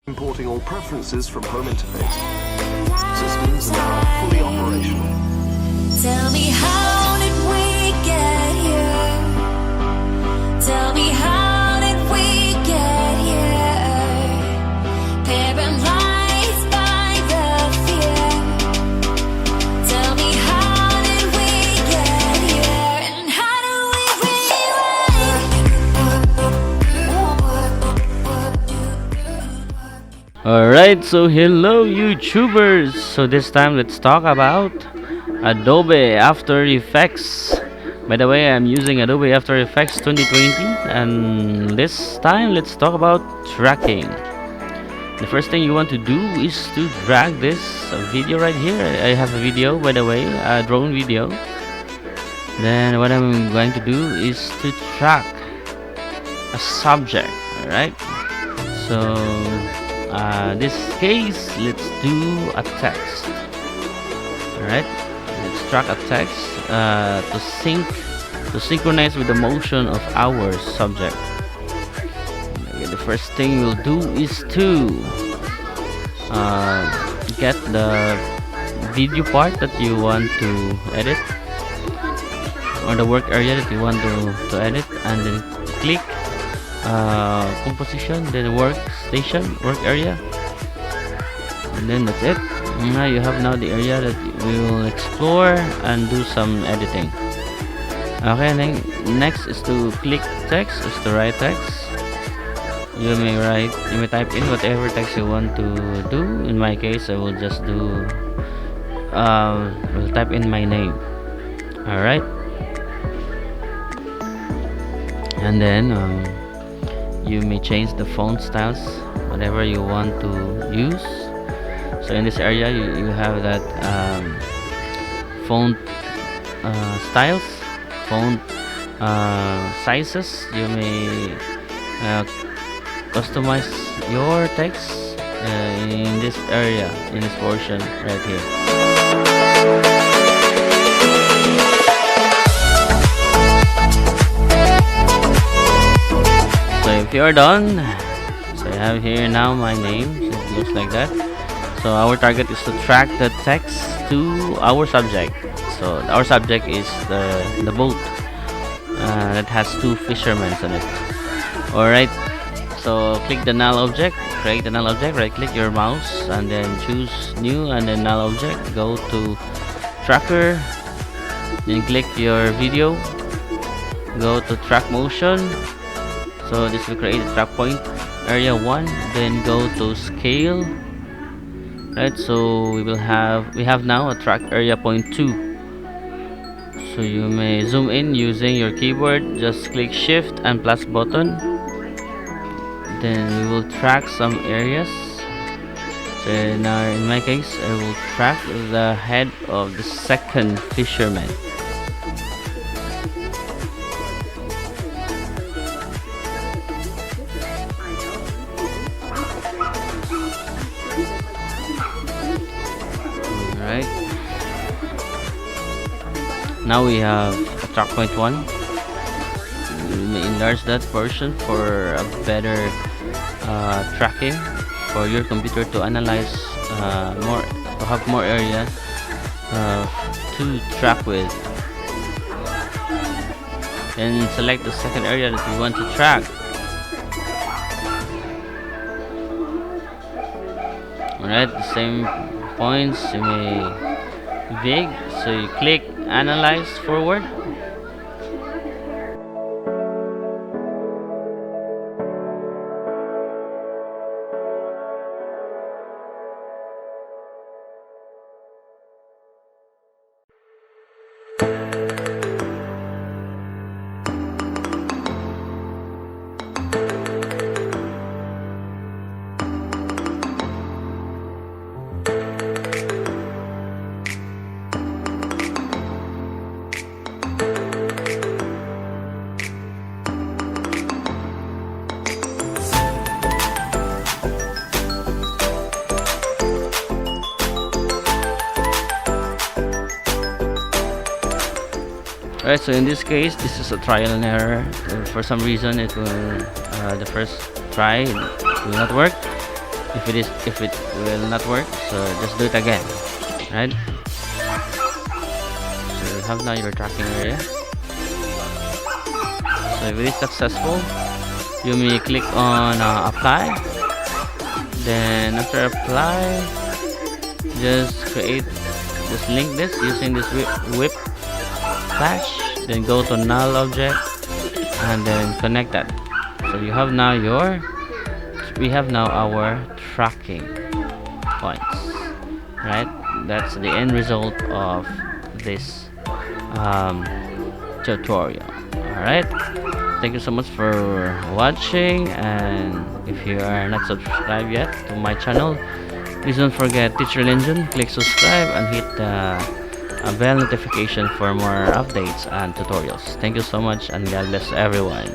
Importing all preferences from home interface. Systems are now fully operational. Tell me, how did we get here? Tell me, how did we get here? Paralyzed by the fear. Tell me, how did we get here? And how do we rewrite? Alright, so hello YouTubers. So this time let's talk about Adobe After Effects. By the way, I'm using Adobe After Effects 2020, and this time let's talk about tracking. The first thing you want to do is to drag this video right here. I have a video, by the way, a drone video. Then what I'm going to do is to track a subject. Alright, so this case, let's do a text. Alright, let's track a text to synchronize with the motion of our subject. Okay, the first thing we'll do is to get the video part that you want to edit, or the work area that you want to edit, and then click composition, then workstation, work area, and then that's it. Now you have the area that we will explore and do some editing. Okay, and then next is to click text, is to write text. You may type in whatever text you want to do. In my case, I will just do will type in my name. Alright, and then you may change the font styles, whatever you want to use. So in this area you have that font styles, font sizes. You may customize your text in this area, in this portion right here. So if you're done, so I have here now my name, so it looks like that. So our target is to track the text to our subject. So our subject is the boat that has two fishermen on it. Alright, so click the null object, create the null object, right click your mouse and then choose new, and then null object, go to tracker, then click your video, go to track motion. So this will create a track point area 1, then go to scale. Right, so we have now a track area point 2. So you may zoom in using your keyboard, just click shift and plus button, then we will track some areas. So now in my case I will track the head of the second fisherman. Right, now we have a track point 1. We may enlarge that portion for a better tracking for your computer to analyze more, to have more area to track with. And select the second area that you want to track. Alright, the same points you may vig, so you click analyze forward. Alright, so in this case, this is a trial and error. For some reason, it will the first try will not work. if it will not work, so just do it again, right? So you have now your tracking area. So if it is successful, you may click on apply. Then after apply, just link this using this whip flash. Then go to null object and then connect that. So you have now we have now our tracking points, right? That's the end result of this tutorial. All right, thank you so much for watching, and if you are not subscribed yet to my channel, please don't forget Teacher Linjon, click subscribe and hit the bell notification for more updates and tutorials. Thank you so much, and God bless everyone.